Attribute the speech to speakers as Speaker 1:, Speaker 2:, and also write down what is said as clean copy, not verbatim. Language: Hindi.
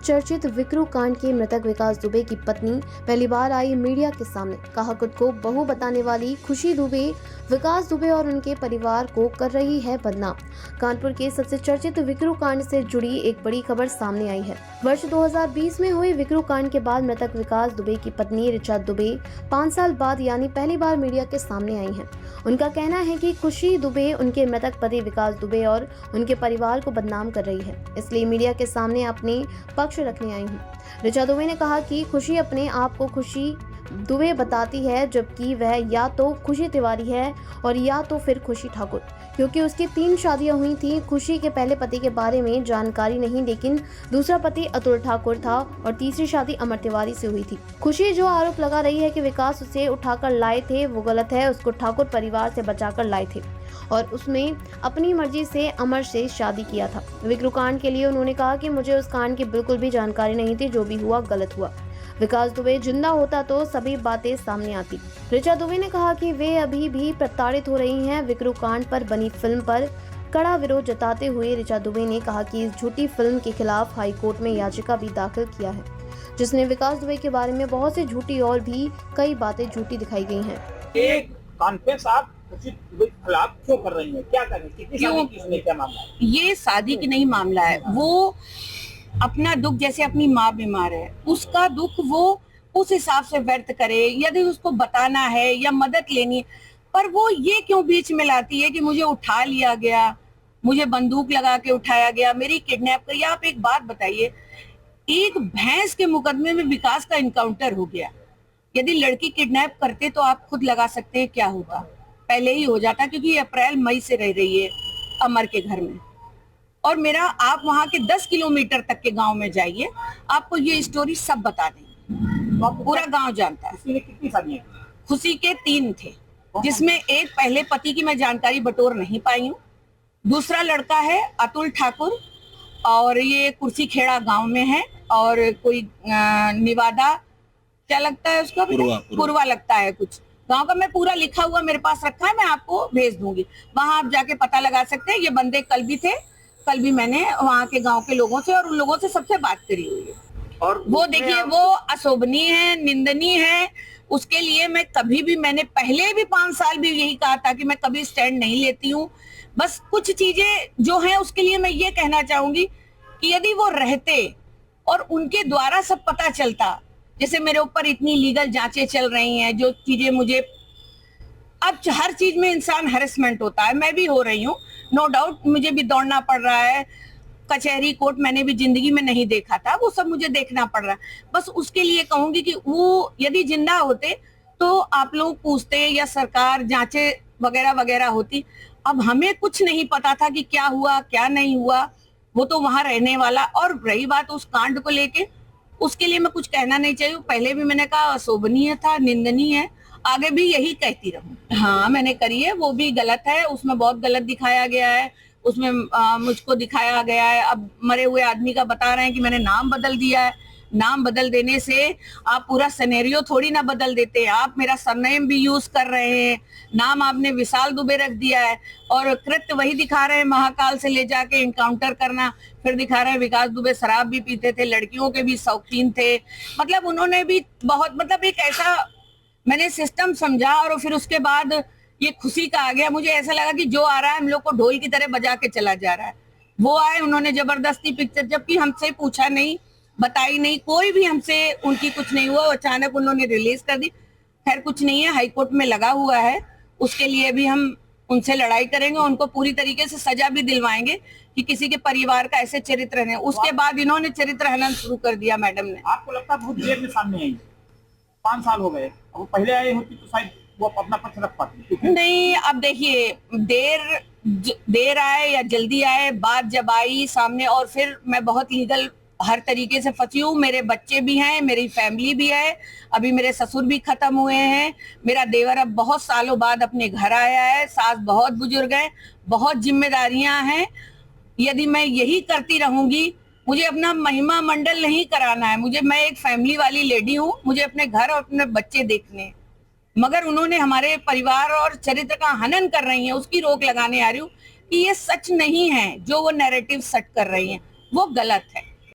Speaker 1: चर्चित विक्रू कांड के मृतक विकास दुबे की पत्नी पहली बार आई मीडिया के सामने। कहा, खुद को बहू बताने वाली खुशी दुबे विकास दुबे और उनके परिवार को कर रही है बदनाम। कानपुर के सबसे चर्चित विक्रू कांड से जुड़ी एक बड़ी खबर सामने आई है। वर्ष 2020 में हुए विक्रू कांड के बाद मृतक विकास दुबे की पत्नी ऋचा दुबे 5 साल बाद यानी पहली बार मीडिया के सामने आई हैं। उनका कहना है कि खुशी दुबे उनके मृतक पति विकास दुबे और उनके परिवार को बदनाम कर रही है, इसलिए मीडिया के सामने अपने पक्ष रखने आई हूँ। ऋचा दुबे ने कहा कि खुशी अपने आप को खुशी दुबे बताती है, जबकि वह या तो खुशी तिवारी है और या तो फिर खुशी ठाकुर, क्योंकि उसकी 3 शादियां हुई थी। खुशी के पहले पति के बारे में जानकारी नहीं, लेकिन दूसरा पति अतुल ठाकुर था और तीसरी शादी अमर तिवारी से हुई थी। खुशी जो आरोप लगा रही है कि विकास उसे उठाकर लाए थे, वो गलत है। उसको ठाकुर परिवार से बचाकर लाए थे और उसमें अपनी मर्जी से अमर से शादी किया था। विक्रू कांड के लिए उन्होंने कहा कि मुझे उस कांड की बिल्कुल भी जानकारी नहीं थी, जो भी हुआ गलत हुआ। विकास दुबे जिंदा होता तो सभी बातें सामने आती। ऋचा दुबे ने कहा कि वे अभी भी प्रताड़ित हो रही हैं। विक्रू कांड पर बनी फिल्म पर कड़ा विरोध जताते हुए ऋचा दुबे ने कहा कि इस झूठी फिल्म के खिलाफ हाई कोर्ट में याचिका भी दाखिल किया है, जिसने विकास दुबे के बारे में बहुत सी झूठी और भी कई बातें झूठी दिखाई गई हैं।
Speaker 2: एक कॉन्फ्रेंस आप खिलाफ क्यों कर रही हैं? क्या कर रही हैं? कितनी शादी की इसमें क्या मामला है?
Speaker 3: ये शादी की नहीं मामला है। वो अपना दुख, जैसे अपनी माँ बीमार है, उसका दुख वो उस हिसाब से व्यक्त करे, यदि उसको बताना है या मदद लेनी है, पर वो ये क्यों बीच में लाती है कि मुझे उठा लिया गया, मुझे बंदूक लगा के उठाया गया, मेरी किडनैप करी। आप एक बात बताइए, एक भैंस के मुकदमे में विकास का इनकाउंटर हो गया। यदि लड़की किडनैप करते तो आप खुद लगा सकते हैं क्या होता, पहले ही हो जाता, क्योंकि अप्रैल मई से रह रही है अमर के घर में। और मेरा, आप वहां के 10 किलोमीटर तक के गांव में जाइए, आपको ये स्टोरी सब बता देंगे। पूरा गांव जानता है।
Speaker 2: कितनी शादियां?
Speaker 3: खुशी के 3 थे, जिसमें एक पहले पति की मैं जानकारी बटोर नहीं पाई हूँ। दूसरा लड़का है अतुल ठाकुर और ये कुर्सी खेड़ा गांव में है, और कोई निवादा क्या लगता है उसका, पूर्वा लगता है कुछ गांव का। मैं पूरा लिखा हुआ मेरे पास रखा है, मैं आपको भेज दूंगी, वहां आप जाके पता लगा सकते हैं। ये बंदे कल भी थे, कल भी मैंने वहां के गांव के लोगों से और उन लोगों से सबसे बात करी हुई है। और वो देखिए, वो अशोभनीय है, निंदनीय है। उसके लिए मैं कभी भी, मैंने पहले भी 5 साल भी यही कहा था कि मैं कभी स्टैंड नहीं लेती हूँ। बस कुछ चीजें जो हैं उसके लिए मैं ये कहना चाहूंगी कि यदि वो रहते और उनके द्वारा सब पता चलता, जैसे मेरे ऊपर इतनी लीगल जांचें चल रही हैं, जो चीजें मुझे, अब हर चीज में इंसान हैरेसमेंट होता है, मैं भी हो रही हूँ, नो डाउट, मुझे भी दौड़ना पड़ रहा है। कचहरी कोर्ट मैंने भी जिंदगी में नहीं देखा था, वो सब मुझे देखना पड़ रहा है। बस उसके लिए कहूंगी कि वो यदि जिंदा होते तो आप लोग पूछते या सरकार जांचें वगैरह वगैरह होती। अब हमें कुछ नहीं पता था कि क्या हुआ क्या नहीं हुआ, वो तो वहां रहने वाला। और रही बात उस कांड को लेके, उसके लिए मैं कुछ कहना नहीं चाहिए। पहले भी मैंने कहा अशोभनीय था, निंदनीय है, आगे भी यही कहती रहूं। हाँ, मैंने करी है, वो भी गलत है, उसमें बहुत गलत दिखाया गया है। उसमें मुझको दिखाया गया है, अब मरे हुए आदमी का बता रहे हैं कि मैंने नाम बदल दिया है। नाम बदल देने से आप पूरा सिनेरियो थोड़ी ना बदल देते। आप मेरा सरनेम भी यूज कर रहे हैं, नाम आपने विशाल दुबे रख दिया है, और कृत्य वही दिखा रहे हैं, महाकाल से ले जाके इनकाउंटर करना। फिर दिखा रहे हैं विकास दुबे शराब भी पीते थे, लड़कियों के भी शौकीन थे। मतलब उन्होंने भी बहुत, मतलब एक ऐसा मैंने सिस्टम समझा। और फिर उसके बाद ये खुशी का आ गया। मुझे ऐसा लगा कि जो आ रहा है हम लोग को ढोल की तरह बजा के चला जा रहा है। वो आए, उन्होंने जबरदस्ती पिक्चर, जबकि हमसे पूछा नहीं, बताई नहीं, कोई भी हमसे उनकी कुछ नहीं हुआ, अचानक उन्होंने रिलीज कर दी। खैर कुछ नहीं है, हाई कोर्ट में लगा हुआ है, उसके लिए भी हम उनसे लड़ाई करेंगे, उनको पूरी तरीके से सजा भी दिलवाएंगे कि किसी के परिवार का ऐसे चरित्र है। उसके बाद इन्होंने चरित्र हनन शुरू कर दिया मैडम ने।
Speaker 2: आपको लगता है बहुत देर में सामने आई? 5 साल हो गए, वो पहले आई होती तो शायद वो अपना पक्ष रख पाती।
Speaker 3: नहीं, अब देखिए, देर आए या जल्दी आए, बात जब आई सामने, और फिर मैं बहुत लीगल हर तरीके से फंसी हूँ। मेरे बच्चे भी हैं, मेरी फैमिली भी है, अभी मेरे ससुर भी खत्म हुए हैं, मेरा देवर अब बहुत सालों बाद अपने घर आया है, सास बहुत बुजुर्ग है, बहुत जिम्मेदारियां हैं। यदि मैं यही करती रहूंगी, मुझे अपना महिमा मंडल नहीं कराना है, मैं एक फैमिली वाली लेडी हूँ, मुझे अपने घर और अपने बच्चे देखने हैं। मगर उन्होंने हमारे परिवार और चरित्र का हनन कर रही हैं, उसकी रोक लगाने आ रही हूँ कि ये सच नहीं है। जो वो नैरेटिव सेट कर रही हैं वो गलत है।